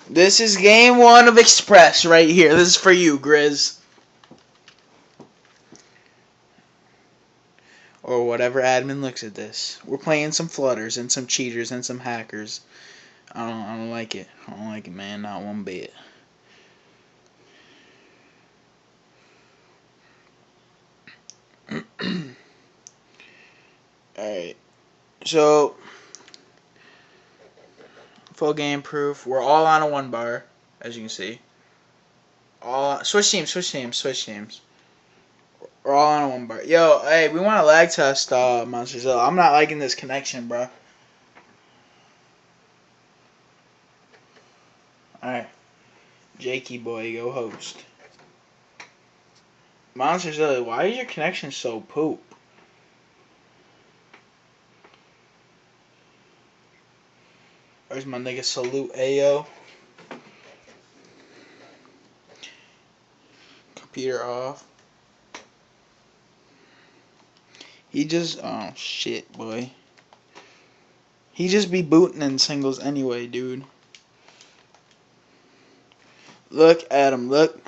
This is game one of Express right here. This is for you, Grizz. Or whatever admin looks at this. We're playing some flutters and some cheaters and some hackers. I don't like it. I don't like it, man. Not one bit. Alright. So, full game proof. We're all on a 1 bar, as you can see. Switch teams. We're all on a 1 bar. Yo, hey, we want to lag test Monsterzila. I'm not liking this connection, bro. Alright. Jakey boy, go host. Monsterzila, why is your connection so poop? There's my nigga Salute Ayo. Computer off. He just, oh shit, boy. He just be booting in singles anyway, dude. Look at him, look.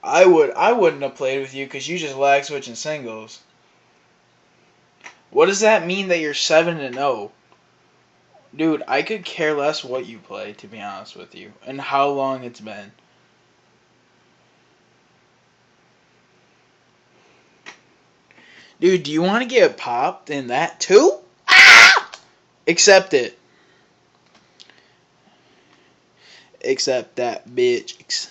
I wouldn't have played with you because you just lag switching singles. What does that mean that you're 7-0? Dude, I could care less what you play, to be honest with you, and how long it's been. Dude, do you want to get popped in that too? Ah! Accept it. Accept that, bitch.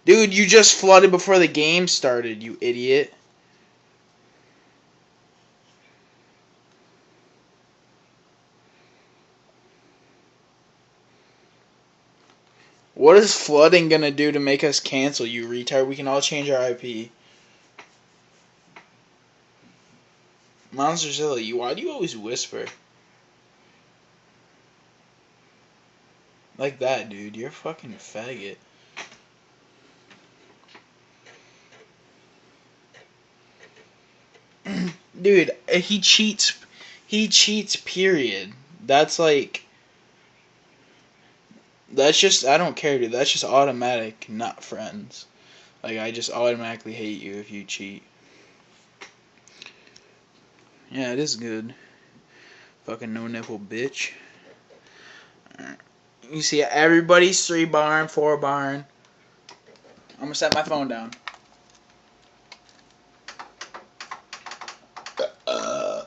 Dude, you just flooded before the game started, you idiot. What is flooding gonna do to make us cancel, you retard? We can all change our IP. Monsterzilla, why do you always whisper? Like that, dude. You're a fucking faggot. Dude, he cheats. He cheats, period. That's like... That's just... I don't care, dude. That's just automatic, not friends. Like, I just automatically hate you if you cheat. Yeah, it is good. Fucking no-nipple bitch. You see, everybody's 3 barn, 4 barn. I'm gonna set my phone down. I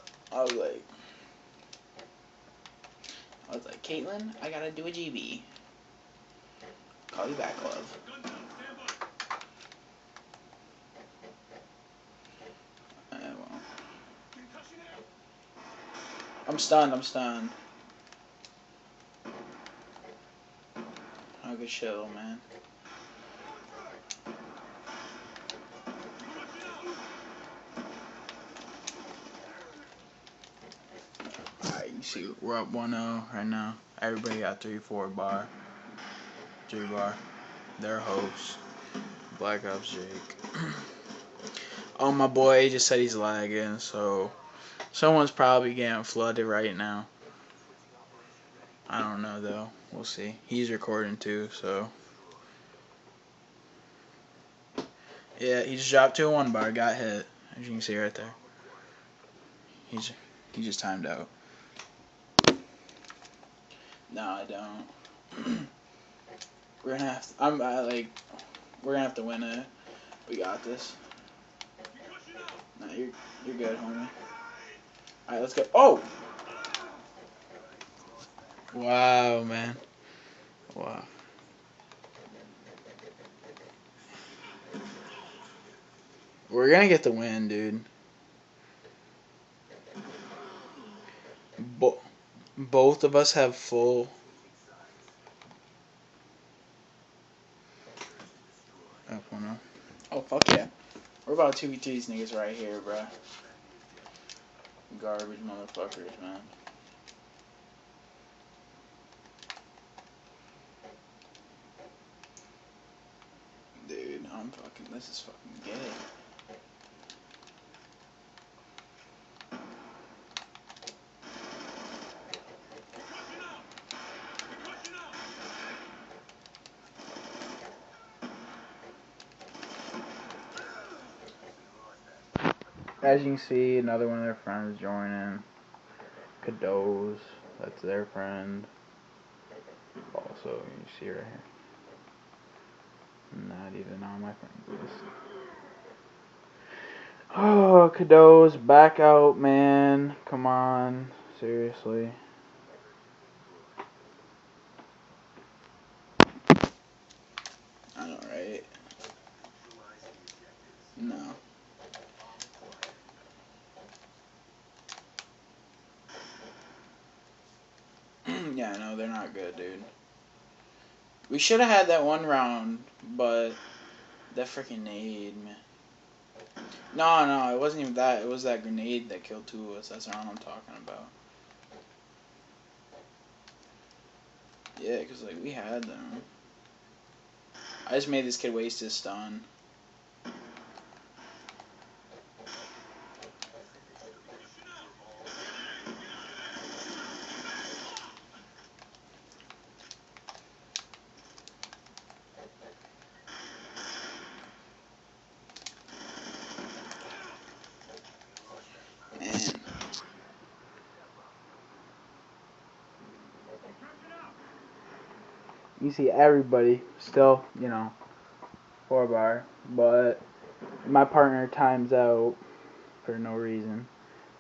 was like, Caitlin, I gotta do a GB. Call you back, love. I'm stunned. Oh, good shit, man. Alright, you see, we're up 1-0 right now. Everybody got 3-4 bar. 3 bar. Their host. Black Ops Jake. Oh, my boy just said he's lagging, so someone's probably getting flooded right now. I don't know, though. We'll see. He's recording, too, so... Yeah, he just dropped to a 1 bar, got hit. As you can see right there. He just timed out. No, I don't. We're gonna have to, we're gonna have to win it. We got this. Nah, you're good, homie. Alright, let's go. Oh! Wow, man. Wow. We're gonna get the win, dude. Both of us have full... Oh, fuck yeah. We're about 2v3 these niggas right here, bruh. Garbage motherfuckers, man. Dude, this is fucking gay. As you can see, another one of their friends joining. Cados, that's their friend. Also, you see right here. Not even on my friends list. Oh, Cados, back out, man. Come on. Seriously. I know, right? No. Yeah, no, they're not good, dude. We should have had that one round, but that freaking nade, man. No, it wasn't even that. It was that grenade that killed two of us. That's the round I'm talking about. Yeah, because, like, we had them. I just made this kid waste his stun. Man. You see everybody still, 4-bar, but my partner times out for no reason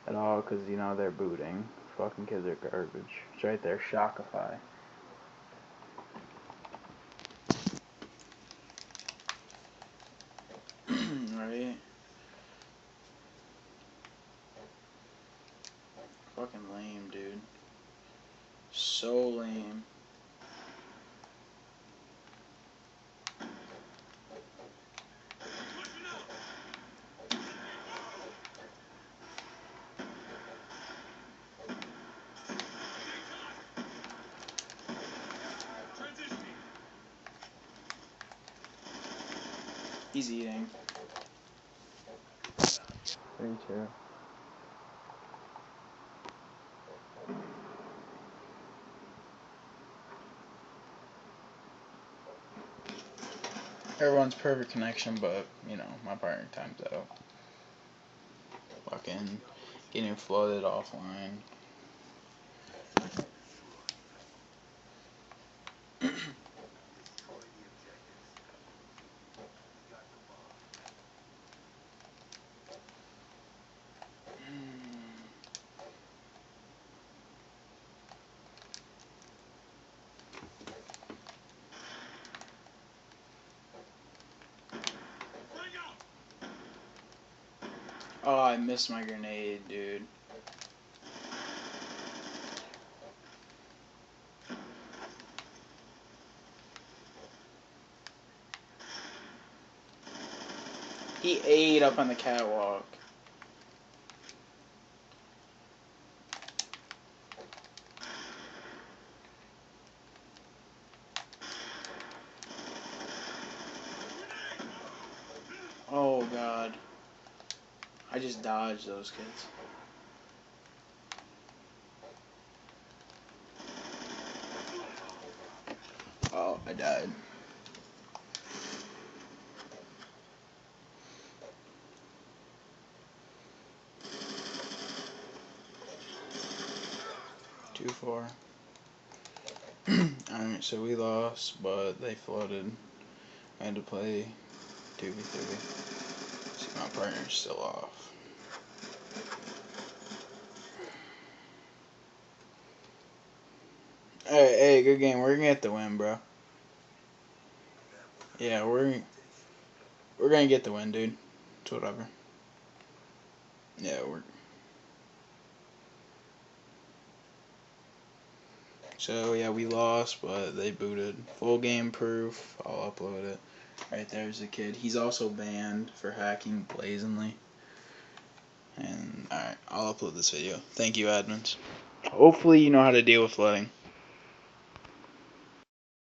at all because, they're booting. Fucking kids are garbage. It's right there, Shockify. Right? Fucking lame, dude. So lame. He's eating. 3-2. Everyone's perfect connection, but, my partner times out. Fucking getting flooded offline. Oh, I missed my grenade, dude. He ate up on the catwalk. Oh, God. I just dodged those kids. Oh, I died. Two, 4. Alright, so we lost, but they floated. I had to play 2v3. See, my partner's still off. Alright, hey, good game. We're gonna get the win, bro. Yeah, we're gonna get the win, dude. It's whatever. Yeah, So, yeah, we lost, but they booted. Full game proof. I'll upload it. Right there's the kid. He's also banned for hacking blazingly. And, alright, I'll upload this video. Thank you, admins. Hopefully you know how to deal with flooding.